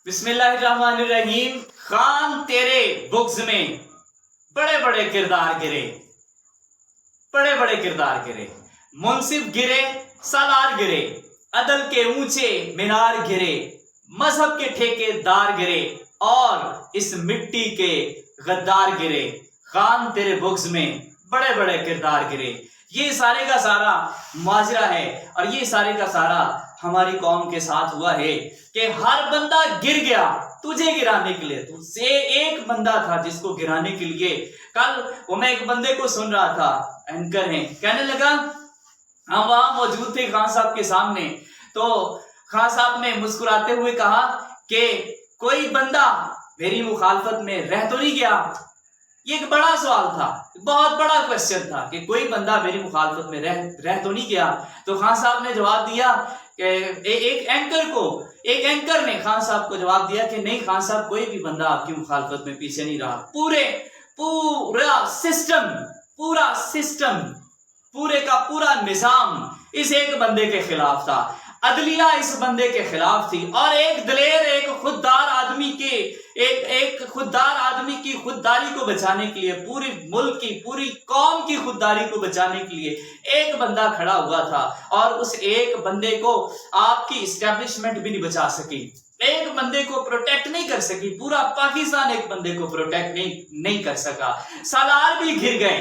بسم اللہ الرحمن الرحیم۔ خان تیرے بغض میں بڑے بڑے کردار گرے، منصف گرے، سالار گرے، عدل کے اونچے مینار گرے، مذہب کے ٹھیکے دار گرے اور اس مٹی کے غدار گرے۔ خان تیرے بغض میں بڑے بڑے کردار گرے۔ یہ سارے کا سارا ماجرا ہے اور یہ سارے کا سارا ہماری قوم کے ساتھ ہوا ہے کہ ہر بندہ گر گیا تجھے گرانے کے لیے۔ تو سے ایک بندہ تھا جس کو گرانے کے لیے کل وہ میں ایک بندے کو سن رہا تھا، اینکر ہیں، کہنے لگا ہم وہاں موجود تھے خان صاحب کے سامنے، تو خان صاحب نے مسکراتے ہوئے کہا کہ کوئی بندہ میری مخالفت میں رہ تو نہیں گیا؟ یہ ایک بڑا سوال تھا، بہت بڑا کوشچن تھا کہ کوئی بندہ میری مخالفت میں رہ تو نہیں گیا۔ تو خان صاحب نے جواب دیا کہ ایک اینکر نے خان صاحب کو جواب دیا کہ نہیں خان صاحب، کوئی بھی بندہ آپ کی مخالفت میں پیچھے نہیں رہا۔ پورے کا پورا نظام اس ایک بندے کے خلاف تھا، عدلیہ اس بندے کے خلاف تھی، اور ایک دلیر ایک خوددار آدمی کی خودداری کو بچانے کے لیے، پورے ملک کی پوری قوم کی خودداری کو بچانے کے لیے ایک بندہ کھڑا ہوا تھا، اور اس ایک بندے کو آپ کی اسٹیبلشمنٹ بھی نہیں بچا سکی، ایک بندے کو پروٹیکٹ نہیں کر سکی، پورا پاکستان ایک بندے کو پروٹیکٹ نہیں کر سکا۔ سالار بھی گر گئے،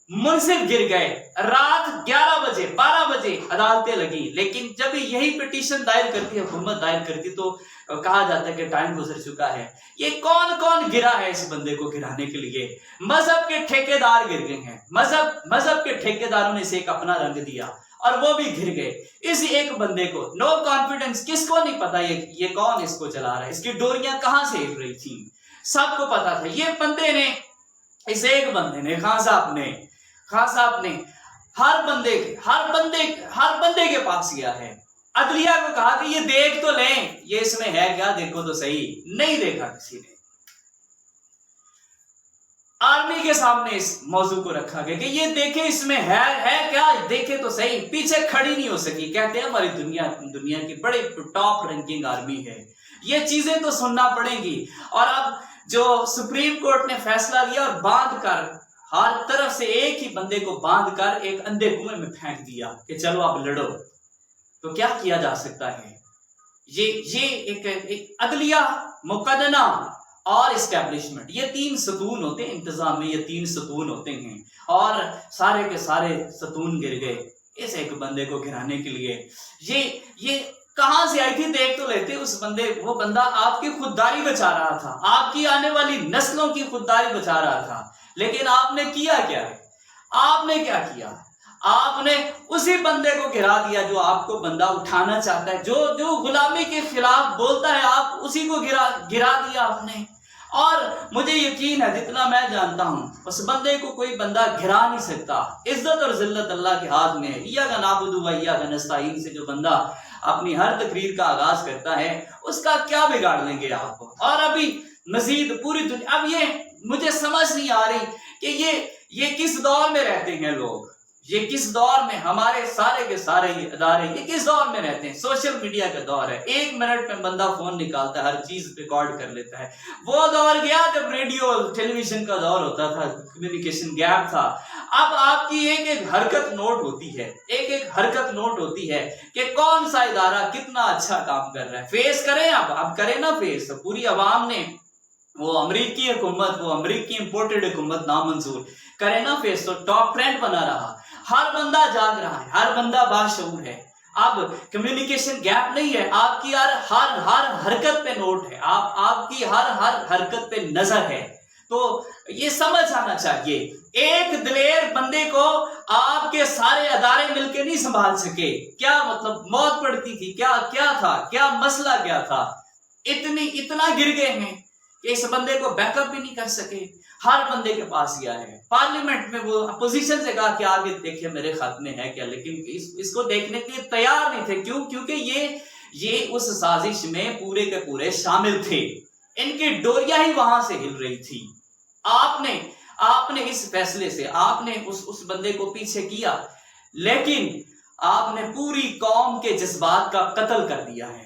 منصف گر گئے، رات 11 بجے 12 بجے عدالتیں لگی، لیکن جب یہی پٹیشن دائر کرتی، حکومت دائر کرتی، تو کہا جاتا ہے کہ ٹائم گزر چکا ہے۔ یہ کون گرا ہے اس بندے کو گرانے کے لیے؟ مذہب کے ٹھیکیدار گر گئے ہیں، مذہب کے ٹھیکیداروں نے اسے ایک اپنا رنگ دیا اور وہ بھی گر گئے۔ اس ایک بندے کو نو کانفیڈنس، کس کو نہیں پتا یہ کون اس کو چلا رہا ہے، اس کی ڈوریاں کہاں سے ہل رہی تھی، سب کو پتا تھا۔ یہ بندے نے، اس ایک بندے نے، خان صاحب نے ہر بندے کے پاس گیا ہے، عدلیہ کو کہا کہ یہ دیکھ تو لیں، یہ اس میں ہے کیا، دیکھو تو صحیح۔ نہیں دیکھا کسی نے۔ آرمی کے سامنے اس موضوع کو رکھا گیا کہ یہ دیکھیں اس میں ہے کیا، دیکھے تو صحیح۔ پیچھے کھڑی نہیں ہو سکی، کہتے ہیں ہماری دنیا کی بڑی ٹاپ رینکنگ آرمی ہے، یہ چیزیں تو سننا پڑیں گی۔ اور اب جو سپریم کورٹ نے فیصلہ لیا اور باندھ کر ہر طرف سے ایک ہی بندے کو باندھ کر ایک اندھے کنویں میں پھینک دیا کہ چلو اب لڑو، تو کیا کیا جا سکتا ہے؟ یہ ایک عدلیہ، مقننہ اور اسٹیبلشمنٹ، یہ 3 ستون ہوتے ہیں انتظام میں، یہ 3 ستون ہوتے ہیں، اور سارے کے سارے ستون گر گئے اس ایک بندے کو گرانے کے لیے۔ یہ کہاں سے آئی تھی؟ دیکھ تو لیتے وہ بندہ آپ کی خودداری بچا رہا تھا، آپ کی آنے والی نسلوں کی خودداری بچا رہا تھا، لیکن آپ نے کیا کیا ہے؟ آپ نے کیا کیا؟ آپ نے اسی بندے کو گرا دیا جو آپ کو بندہ اٹھانا چاہتا ہے، جو غلامی کے خلاف بولتا ہے، آپ اسی کو گرا دیا آپ نے۔ اور مجھے یقین ہے، جتنا میں جانتا ہوں، اس بندے کو کوئی بندہ گرا نہیں سکتا۔ عزت اور ذلت اللہ کے ہاتھ میں ہے۔ ایاک نعبد و ایاک نستعین سے جو بندہ اپنی ہر تقریر کا آغاز کرتا ہے، اس کا کیا بگاڑ لیں گے آپ؟ اور ابھی مزید پوری دنیا، اب یہ مجھے سمجھ نہیں آ رہی کہ یہ کس دور میں رہتے ہیں لوگ، یہ کس دور میں، ہمارے سارے کے سارے یہ ادارے یہ کس دور میں رہتے ہیں؟ سوشل میڈیا کا دور ہے، 1 منٹ میں بندہ فون نکالتا ہے، ہر چیز ریکارڈ کر لیتا ہے۔ وہ دور گیا جب ریڈیو ٹیلی ویژن کا دور ہوتا تھا، کمیونیکیشن گیپ تھا۔ اب آپ کی ایک حرکت نوٹ ہوتی ہے کہ کون سا ادارہ کتنا اچھا کام کر رہا ہے۔ فیس کریں، اب کریں نا فیس، پوری عوام نے، وہ امریکی حکومت، وہ امریکی امپورٹڈ حکومت نامنظور کرے نا فیس، تو ٹاپ ٹرینڈ بنا رہا، ہر بندہ جاگ رہا ہے، ہر بندہ باشعور ہے۔ اب کمیونیکیشن گیپ نہیں ہے، آپ کی ہر حرکت پہ نوٹ ہے، آپ کی ہر حرکت پہ نظر ہے۔ تو یہ سمجھ آنا چاہیے، ایک دلیر بندے کو آپ کے سارے ادارے مل کے نہیں سنبھال سکے۔ کیا مطلب؟ موت پڑتی تھی، کیا تھا، کیا مسئلہ کیا تھا؟ اتنا گر گئے ہیں کہ اس بندے کو بیک اپ بھی نہیں کر سکے۔ ہر بندے کے پاس گیا ہے، پارلیمنٹ میں وہ اپوزیشن سے کہا کہ آگے دیکھیں میرے خط میں ہے کیا، لیکن اس کو دیکھنے کے لیے تیار نہیں تھے۔ کیونکہ یہ اس سازش میں پورے کے پورے شامل تھے، ان کی ڈوریاں ہی وہاں سے ہل رہی تھی۔ آپ نے اس فیصلے سے آپ نے اس بندے کو پیچھے کیا، لیکن آپ نے پوری قوم کے جذبات کا قتل کر دیا ہے۔